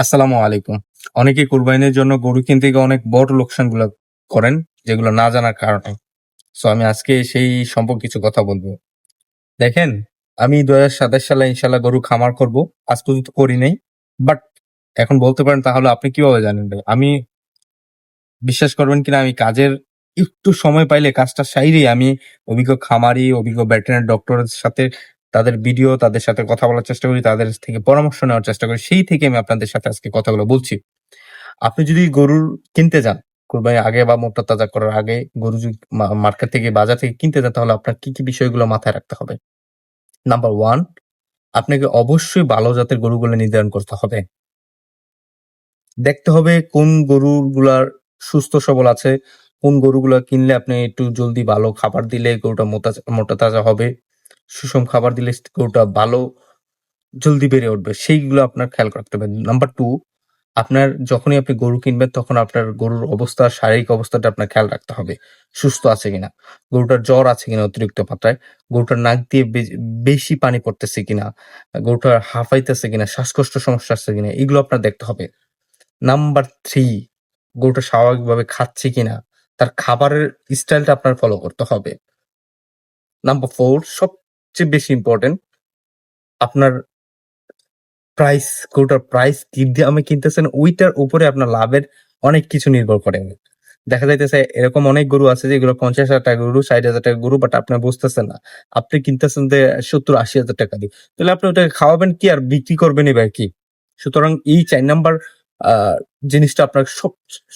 আসসালামু আলাইকুম। অনেকে কুরবানির জন্য গরু কিনতে গিয়ে অনেক বড় লোকসানগুলা করেন, যেগুলো না জানার কারণে। সো আমি আজকে সেই সম্পর্কে কিছু কথা বলবো। দেখেন, আমি ২০২৭ সালে ইনশাআল্লাহ গরু খামার করব। আজ পর্যন্ত করি নাই। বাট এখন বলতে পারেন তাহলে আপনি কিভাবে জানেন ভাই? আমি বিশ্বাস করবেন কিনা আমি কাজের একটু সময় পাইলে কাজটা সাইরেই আমি অভিজ্ঞ খামারি, অভিজ্ঞ ভেটেরিনারি ডক্টরের সাথে তাদের ভিডিও, তাদের সাথে কথা বলার চেষ্টা করি, তাদের থেকে পরামর্শ নেওয়ার চেষ্টা করি। সেই থেকে আমি আপনাদের সাথে আজকে কথাগুলো বলছি। আপনি যদি গরুর কিনতে যান, কোরবানির আগে বা মোটা তাজা করার আগে গরু যদি মার্কেট থেকে বাজার থেকে কিনতে যান তাহলে আপনার কি, কি বিষয়গুলো মাথায় রাখতে হবে? নাম্বার 1, আপনাকে অবশ্যই ভালো জাতের গরুগুলো নির্ধারণ করতে হবে। দেখতে হবে কোন গরুগুলার সুস্থ সবল আছে, কোন গরুগুলা কিনলে আপনি একটু জলদি ভালো খাবার দিলে গরুটা মোটা তাজা হবে, সুষম খাবার দিলে গরুটা ভালো জলদি বেড়ে উঠবে। সেইগুলো আপনার খেয়াল রাখতে হবে। নাম্বার 2, আপনার যখনই আপনি গরু কিনবেন তখন আপনার গরুর অবস্থা, শারীরিক অবস্থাটা আপনার খেয়াল রাখতে হবে। সুস্থ আছে কিনা, গরুটার জ্বর আছে কিনা অতিরিক্ত মাত্রায়, গরুটার নাক দিয়ে বেশি পানি পড়তেছে কিনা, গরুটার হাঁফাইতেছে কিনা, শ্বাসকষ্ট সমস্যা আছে কিনা, এগুলো আপনার দেখতে হবে। নাম্বার 3, গরুটা স্বাভাবিকভাবে খাচ্ছে কিনা, তার খাবারের স্টাইলটা আপনার ফলো করতে হবে। নাম্বার 4, সবচেয়ে বেশি ইম্পর্টেন্ট, আপনার প্রাইস, গরুটার প্রাইস কি দামে কিনতেছেন ওইটার উপরে আপনার লাভের অনেক কিছু নির্ভর করে। দেখা যাইতেছে এরকম অনেক গরু আছে যেগুলো 50,000 টাকা গরু, 60,000 টাকা গরু, বাট আপনি বুঝতেছেন না। আপনি কিনতেছেন যে 70-80,000 টাকা দিয়ে। তাহলে আপনি ওটাকে খাওয়াবেন কি আর বিক্রি করবেনই বা কি? সুতরাং এই 4 নাম্বার জিনিসটা আপনার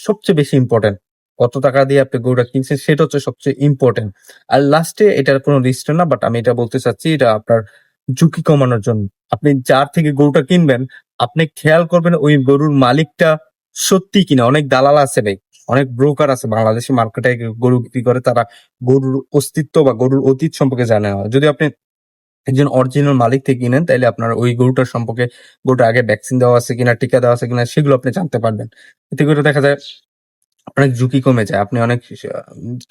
সবচেয়ে বেশি ইম্পর্টেন্ট। কত টাকা দিয়ে আপনি গরুটা কিনছেন সেটা হচ্ছে সবচেয়ে ইম্পর্টেন্ট। আর লাস্টে এটার কোনো রিস্ক না, বাট আমি এটা বলতে চাচ্ছি এটা আপনার ঝুঁকি কমানোর জন্য। আপনি যার থেকে গরুটা কিনবেন, আপনি খেয়াল করবেন ওই গরুর মালিকটা সত্যি কিনা। অনেক দালাল আছে ভাই, অনেক ব্রোকার আছে বাংলাদেশি মার্কেটে গরু বিক্রি করে, তারা গরুর অস্তিত্ব বা গরুর অতীত সম্পর্কে জানে না। যদি আপনি একজন অরিজিনাল মালিক থেকে কিনেন তাইলে আপনার ওই গরুটার সম্পর্কে, গরুটা আগে ভ্যাকসিন দেওয়া আছে কিনা, টিকা দেওয়া আছে কিনা সেগুলো আপনি জানতে পারবেন। এতে করে দেখা যায় অনেক ঝুঁকি কমে যায়। আপনি অনেক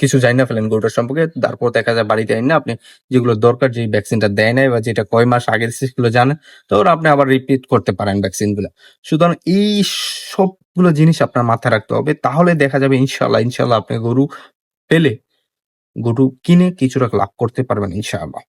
কিছু জাইনা ফেলেন গরুটার সম্পর্কে। তারপর দেখা যায় বাড়িতে আইনা আপনি যেগুলো দরকার, যে ভ্যাকসিনটা দেয় নাই বা যেটা কয় মাস আগে দিছে সেগুলো জানেন। তখন আপনি আবার রিপিট করতে পারেন ভ্যাকসিন গুলা। সুতরাং এই সবগুলো জিনিস আপনার মাথায় রাখতে হবে। তাহলে দেখা যাবে ইনশাআল্লাহ আপনি গরু পেলে, গরু কিনে কিছুটা লাভ করতে পারবেন ইনশাআল্লাহ।